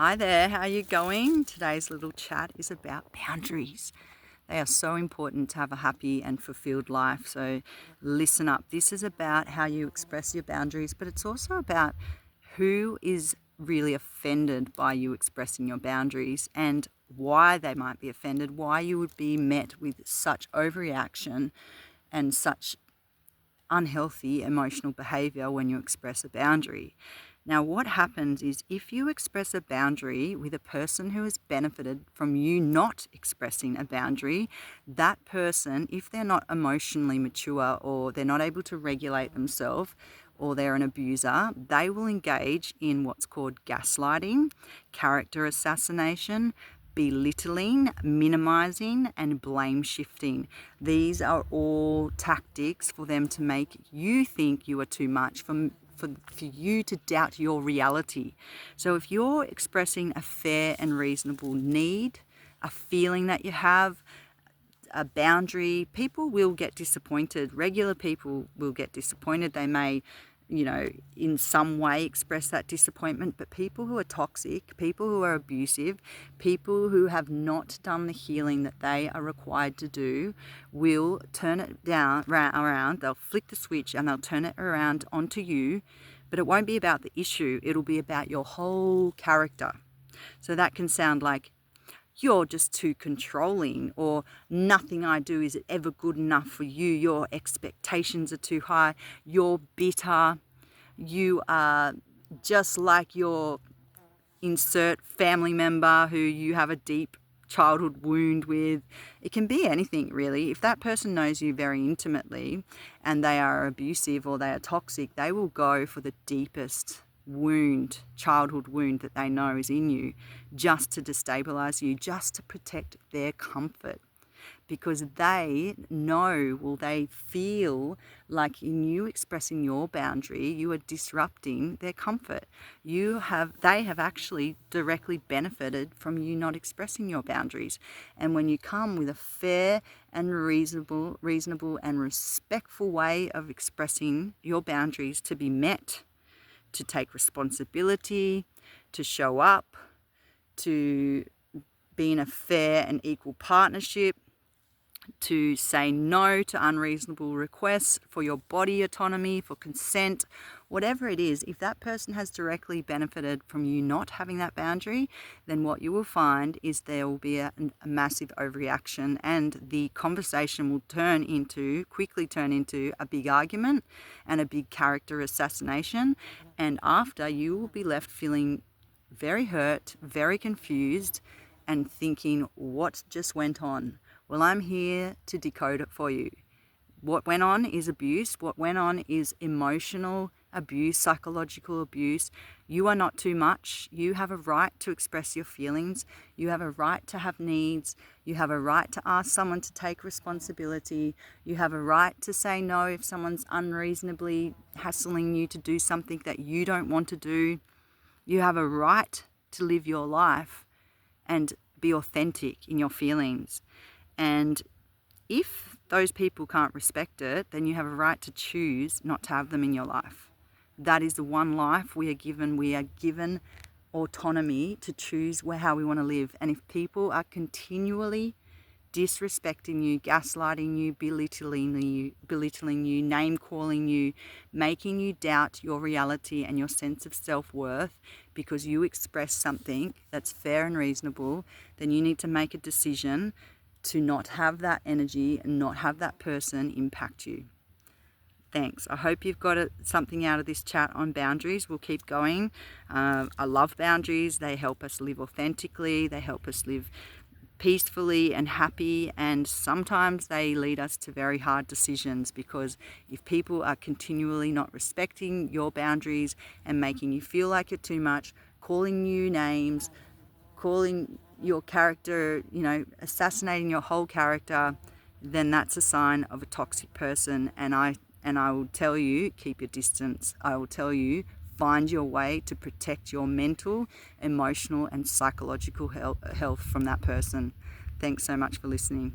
Hi there, how are you going? Today's little chat is about boundaries. They are so important to have a happy and fulfilled life. So listen up. This is about how you express your boundaries, but it's also about who is really offended by you expressing your boundaries and why they might be offended, why you would be met with such overreaction and such unhealthy emotional behavior when you express a boundary. Now, what happens is if you express a boundary with a person who has benefited from you not expressing a boundary, that person, if they're not emotionally mature or they're not able to regulate themselves, or they're an abuser, they will engage in what's called gaslighting, character assassination, belittling, minimizing, and blame shifting. These are all tactics for them to make you think you are too much, for you to doubt your reality. So if you're expressing a fair and reasonable need, a feeling that you have, a boundary, people will get disappointed. Regular people will get disappointed. They may, in some way express that disappointment, but people who are toxic, people who are abusive, people who have not done the healing that they are required to do will turn it around. They'll flick the switch and they'll turn it around onto you, but it won't be about the issue. It'll be about your whole character. So that can sound like, you're just too controlling, or nothing I do is ever good enough for you. Your expectations are too high. You're bitter. You are just like your insert family member who you have a deep childhood wound with. It can be anything, really. If that person knows you very intimately and they are abusive or they are toxic, they will go for the deepest wound, childhood wound that they know is in you, just to destabilize you, just to protect their comfort, because they know, they feel like in you expressing your boundary, you are disrupting their comfort. They have actually directly benefited from you not expressing your boundaries. And when you come with a fair and reasonable and respectful way of expressing your boundaries to be met, to take responsibility, to show up, to be in a fair and equal partnership, to say no to unreasonable requests for your body autonomy, for consent, whatever it is, if that person has directly benefited from you not having that boundary, then what you will find is there will be a massive overreaction, and the conversation will quickly turn into a big argument and a big character assassination. And after, you will be left feeling very hurt, very confused, and thinking, what just went on? Well, I'm here to decode it for you. What went on is abuse. What went on is emotional abuse, psychological abuse. You are not too much. You have a right to express your feelings. You have a right to have needs. You have a right to ask someone to take responsibility. You have a right to say no if someone's unreasonably hassling you to do something that you don't want to do. You have a right to live your life and be authentic in your feelings. And if those people can't respect it, then you have a right to choose not to have them in your life. That is the one life we are given. We are given autonomy to choose how we want to live. And if people are continually disrespecting you, gaslighting you, belittling you, name calling you, making you doubt your reality and your sense of self-worth because you express something that's fair and reasonable, then you need to make a decision to not have that energy and not have that person impact you. Thanks. I hope you've got something out of this chat on boundaries. We'll keep going. I love boundaries. They help us live authentically. They help us live peacefully and happy, and sometimes they lead us to very hard decisions, because if people are continually not respecting your boundaries and making you feel like you're too much, calling you names, calling your character, assassinating your whole character, then that's a sign of a toxic person. And I will tell you, keep your distance. I will tell you, find your way to protect your mental, emotional, and psychological health from that person. Thanks so much for listening.